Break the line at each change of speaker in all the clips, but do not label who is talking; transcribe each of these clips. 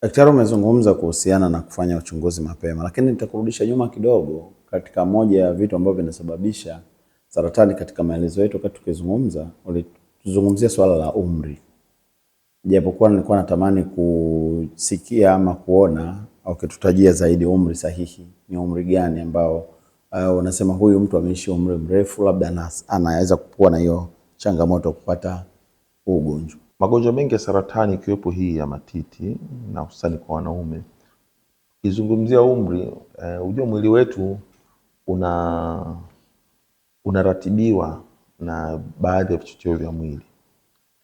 Daktari, umezungumza kuhusiana na kufanya uchunguzi mapema, lakini nitakurudisha nyuma kidogo katika moja ya vitu ambavyo vinasababisha saratani. Katika maelezo yetu wakati tukizungumza, ulizungumzia swala la umri. Japokuwa nilikuwa natamani kusikia ama kuona au kututajia zaidi umri sahihi. Ni umri gani ambao unasema huyu mtu ameishi umri mrefu, labda anaweza kuwa na hiyo changamoto kupata ugonjwa.
Magonjwa mengi ya saratani ikiwepo hii ya matiti na hususani kwa wanaume. Ukizungumzia umri, ujue mwili wetu unaratibiwa na baadhi ya vichocheo vya mwili.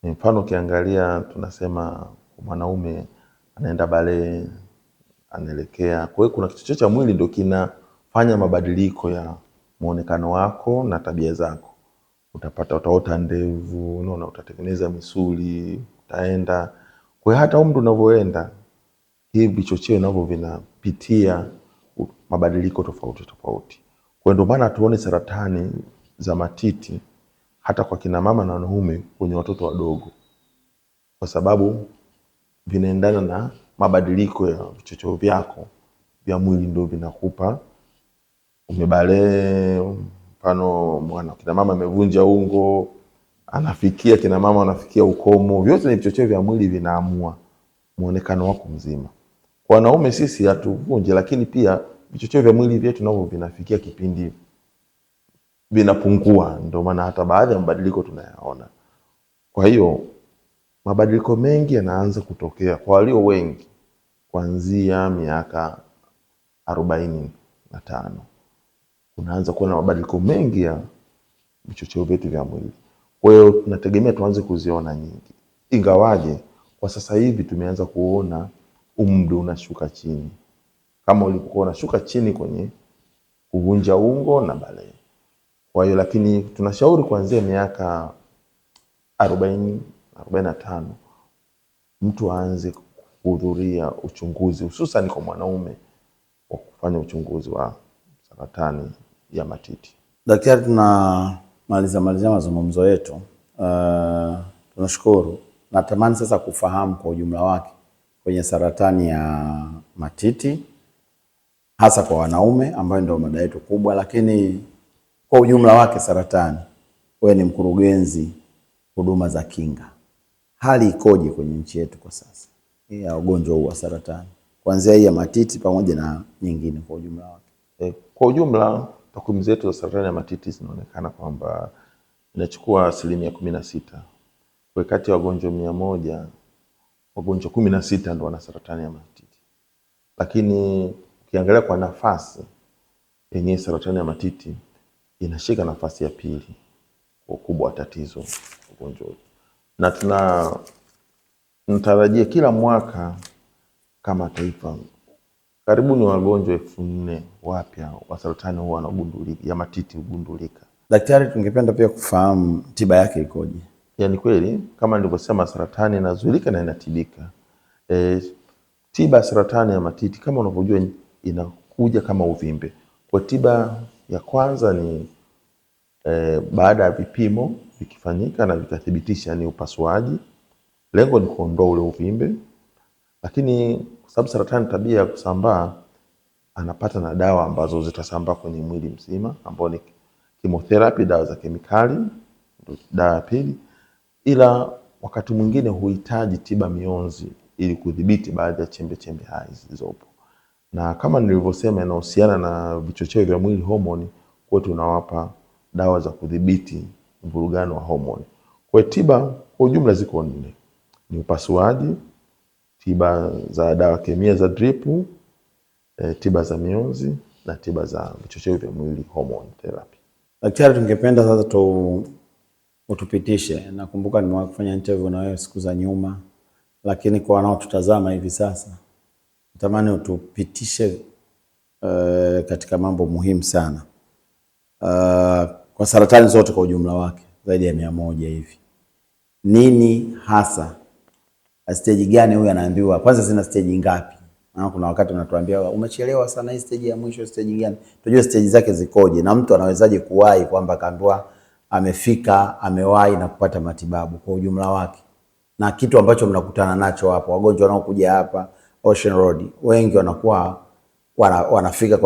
Mfano ukiangalia tunasema mwanaume anaenda balee, anaelekea. Kwa hiyo kuna kichocheo cha mwili ndio kinafanya mabadiliko ya muonekano wako na tabia zako. Utaota ndevu, unaona, utatengeneza misuli, utaenda. Kwa hiyo hata umri unavyoenda, hivi vichocheo navyo vinapitia mabadiliko tofauti tofauti. Kwa ndio maana tuone saratani za matiti hata kwa kina mama na wanaume kwenye watoto wadogo, kwa sababu vinaendana na mabadiliko ya vichocheo vyako vya mwili, ndio vinakupa umebalee. Mfano kina mama amevunja ungo, anafikia kina mama wanafikia ukomo, vyote ni vichocheo vya mwili vinaamua muonekano wako mzima. Kwa wanaume sisi hatuvunje, lakini pia vichocheo vya mwili vyetu navyo vinafikia kipindi vinapungua, ndio maana hata baadhi ya mabadiliko tunayaona. Kwa hiyo mabadiliko mengi yanaanza kutokea kwa walio wengi kuanzia miaka 45. Unaanza kuona mabadiliko mengi ya vichocheo vyetu vya mwili. Kwa hiyo tunategemea tuanze kuziona nyingi. Ingawaje kwa sasa hivi tumeanza kuona umri unashuka chini, kama ulipokuwa unashuka chini kwenye kuvunja ungo na balee. Kwa hiyo lakini tunashauri kuanzia miaka 45 mtu aanze kuhudhuria uchunguzi, hususan kwa mwanaume, wa kufanya uchunguzi wa saratani ya matiti.
Daktari, tunamalizia mazungumzo yetu. Tunashukuru. Natamani sasa kufahamu kwa ujumla wake kwenye saratani ya matiti, hasa kwa wanaume ambayo ndio mada yetu kubwa, lakini kwa ujumla wake saratani, wewe ni mkurugenzi huduma za kinga, hali ikoje kwenye nchi yetu kwa sasa ya ugonjwa huu wa saratani, kuanzia hii ya matiti pamoja na nyingine kwa ujumla wake?
Kwa ujumla takwimu zetu za saratani ya matiti zinaonekana kwamba inachukua 16%. Kwa kati ya wagonjwa 100, wagonjwa 16 ndio wana saratani ya matiti. Lakini ukiangalia kwa nafasi yenye saratani ya matiti inashika nafasi ya pili kwa ukubwa wa tatizo ugonjwa. Na tunatarajia kila mwaka kama taifa karibuni wagonjwa 4000 wapya wa saratani huwa wanagundulika ya matiti hugundulika.
Daktari, tungependa pia kufahamu tiba yake ikoje?
Yaani kweli kama nilivyosema, saratani inazuilika na inatibika. Tiba ya saratani ya matiti kama unavyojua inakuja kama uvimbe. Kwa tiba ya kwanza ni baada ya vipimo vikifanyika na vikathibitisha ni upasuaji. Lengo ni kuondoa ule uvimbe, lakini kwa sababu saratani tabia ya kusambaa, anapata na dawa ambazo zitasambaa kwenye mwili mzima, ambao ni chemotherapy, dawa za kemikali, dawa ya pili. Ila wakati mwingine huhitaji tiba mionzi ili kudhibiti baadhi ya chembe hai zilizopo. Na kama nilivyosema, inahusiana na vichocheo vya mwili, homoni, kwa tunawapa dawa za kudhibiti mvurugano wa homoni. Kwa tiba kwa ujumla ziko 4. Ni upasuaji, tiba za dawa kemia za drip, tiba za mionzi na tiba za vichocheo vya mwili, hormone therapy.
Daktari, tungependa sasa utupitishe. Nakumbuka nimewahi kufanya interview na wewe siku za nyuma, lakini kwa wanaotutazama hivi sasa natamani utupitishe katika mambo muhimu sana kwa saratani zote kwa ujumla wake zaidi ya 100 hivi. Nini hasa, stage gani huyu anaambiwa? Kwanza zina stage ngapi? Kuna wakati unatuambia umechelewa sana, hii stage ya mwisho stage gani? Tujue stage zake zikoje na mtu anawezaje kuwahi kwamba kaambiwa amefika, amewahi na kupata matibabu kwa ujumla wake, na kitu ambacho mnakutana nacho hapo, wagonjwa wanaokuja hapa Ocean Road, wengi wanakuwa wanafika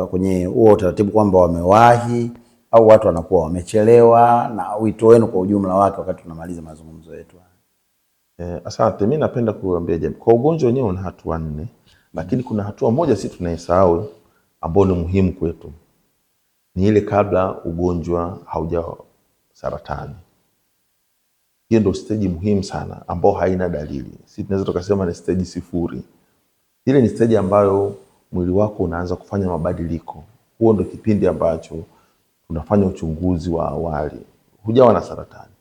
kwenye huo utaratibu kwamba wamewahi au watu wanakuwa wamechelewa, na wito wenu kwa ujumla wake wakati tunamaliza mazungumzo yetu?
Asante. Mimi napenda kuambia jambo. Kwa ugonjwa wenyewe una hatua 4, lakini kuna hatua moja sisi tunaisahau ambayo ni muhimu kwetu. Ni ile kabla ugonjwa haujawa saratani. Hiyo ndio stage muhimu sana ambayo haina dalili. Sisi tunaweza tukasema ni stage 0. Ile ni stage ambayo mwili wako unaanza kufanya mabadiliko. Huo ndio kipindi ambacho tunafanya uchunguzi wa awali. Hujawa na saratani.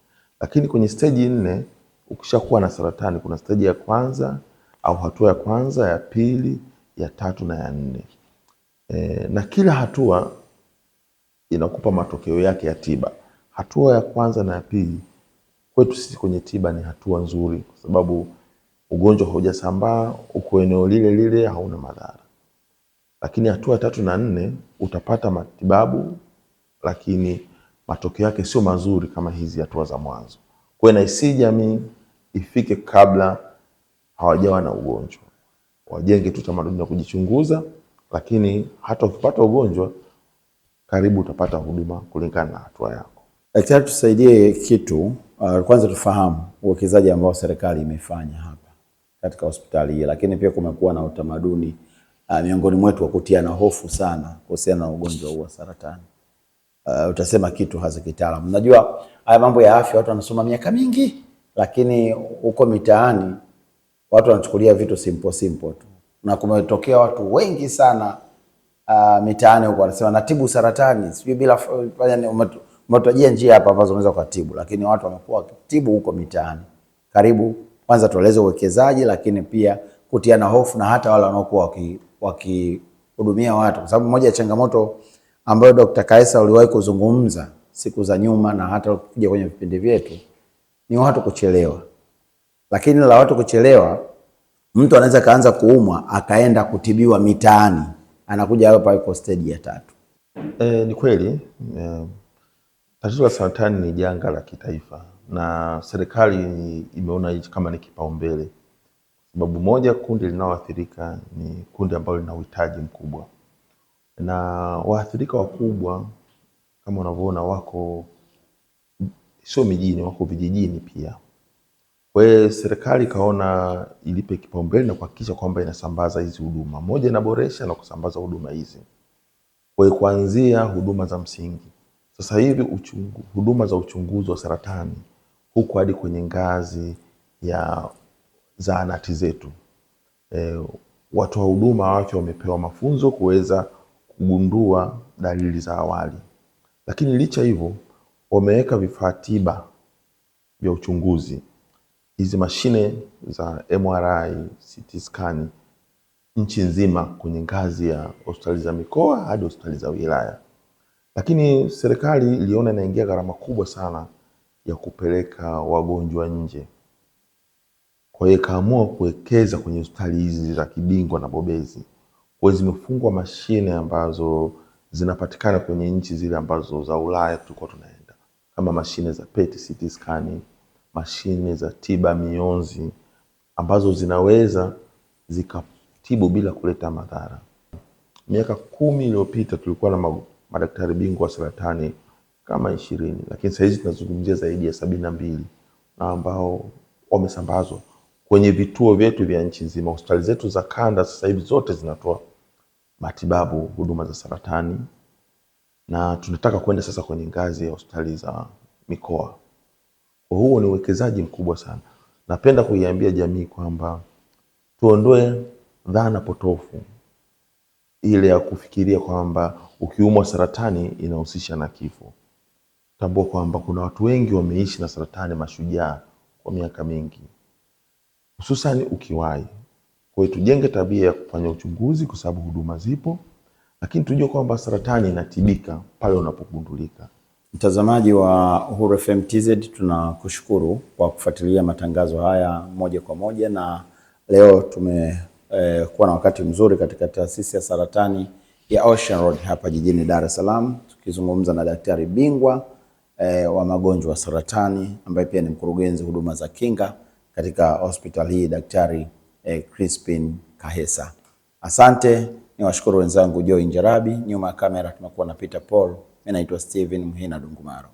Lakini kwenye stage 4 ukishakuwa na saratani, kuna stage ya kwanza au hatua ya kwanza, ya pili, ya 3 na ya 4. Na kila hatua inakupa matokeo yake ya tiba. Hatua ya kwanza na ya pili kwetu sisi kwenye tiba ni hatua nzuri, kwa sababu ugonjwa haujasambaa, uko eneo lile lile, hauna madhara. Lakini hatua ya 3 na 4 utapata matibabu, lakini matokeo yake sio mazuri kama hizi hatua za mwanzo. Kwa hiyo naisi jamii ifike kabla hawajawa na ugonjwa. Wajenge tu tamaduni ya kujichunguza, lakini hata ukipata ugonjwa karibu utapata huduma kulingana na hatua yako.
Daktari, tusaidie kitu. Kwanza tufahamu uwekezaji ambao serikali imefanya hapa katika hospitali hii, lakini pia kumekuwa na utamaduni miongoni mwetu wa kutiana hofu sana kuhusiana na ugonjwa huu wa saratani. Utasema kitu hasa kitaalamu. Unajua haya mambo ya afya watu wanasoma miaka mingi, lakini huko mitaani watu wanachukulia vitu simple tu. Na kumetokea watu wengi sana mitaani huko wanasema natibu saratani, sijui bila fanya. Umetajia njia hapa ambazo unaweza kutibu, lakini watu wamekuwa wakitibu huko mitaani. Karibu kwanza tueleze uwekezaji, lakini pia kutiana hofu na hata wale wanaokuwa wakihudumia watu, kwa sababu moja ya changamoto ambayo Dr. Kaisa uliwahi kuzungumza siku za nyuma na hata kuja kwenye vipindi vyetu ni watu kuchelewa. Lakini la watu kuchelewa, mtu anaweza kaanza kuumwa akaenda kutibiwa mitaani, anakuja hapa yuko stage ya 3.
Ni kweli tatizo la saratani ni janga la kitaifa na serikali imeona hichi kama ni kipaumbele. Sababu moja, kundi linaloathirika ni kundi ambalo lina uhitaji mkubwa. Na waathirika wakubwa kama unavyoona wako sio mijini, wako vijijini pia. Kwa hiyo serikali kaona ilipe kipaumbele na kuhakikisha kwamba inasambaza hizi huduma. Moja, inaboresha na kusambaza huduma hizi. Kwa hiyo kuanzia huduma za msingi. Sasa hivi huduma za uchunguzi wa saratani huko hadi kwenye ngazi ya zahanati zetu. Watu wa huduma wa afya wamepewa mafunzo kuweza kugundua dalili za awali. Lakini licha hivyo wameweka vifaa tiba vya uchunguzi. Hizi mashine za MRI, CT scan nchi nzima kwenye ngazi ya hospitali za mikoa hadi hospitali za wilaya. Lakini serikali iliona inaingia gharama kubwa sana ya kupeleka wagonjwa nje. Kwa hiyo kaamua kuwekeza kwenye hospitali hizi za kibingwa na bobezi. Kwa hiyo zimefungwa mashine ambazo zinapatikana kwenye nchi zile ambazo za Ulaya tulikuwa tunaenda. Kama mashine za PET CT scan, mashine za tiba mionzi ambazo zinaweza zikatibu bila kuleta madhara. Miaka 10 iliyopita tulikuwa na madaktari bingwa wa saratani kama 20, lakini sasa hizi tunazungumzia zaidi ya 72 na ambao wamesambazwa kwenye vituo vyetu vya nchi nzima. Hospitali zetu za kanda sasa hivi zote zinatoa matibabu, huduma za saratani, na tunataka kwenda sasa kwenye ngazi ya hospitali za mikoa. Kwa huo ni uwekezaji mkubwa sana. Napenda kuiambia jamii kwamba tuondoe dhana potofu ile ya kufikiria kwamba ukiumwa saratani inahusisha na kifo. Tambua kwamba kuna watu wengi wameishi na saratani, mashujaa kwa miaka mingi, hususan ukiwahi. Kwa hiyo tujenge tabia ya kufanya uchunguzi kwa sababu huduma zipo, lakini tujue kwamba saratani inatibika pale unapogundulika.
Mtazamaji wa Uhuru FM TZ, tunakushukuru kwa kufuatilia matangazo haya moja kwa moja, na leo tumekuwa na wakati mzuri katika taasisi ya saratani ya Ocean Road hapa jijini Dar es Salaam, tukizungumza na daktari bingwa wa magonjwa ya saratani ambaye pia ni mkurugenzi huduma za kinga katika hospitali hii, Daktari Crispin KAHESA. Asante, niwashukuru wenzangu Joy Njarabi, nyuma ya kamera tumekuwa na Peter Paul, mimi naitwa Steven Muhina Dungumaro.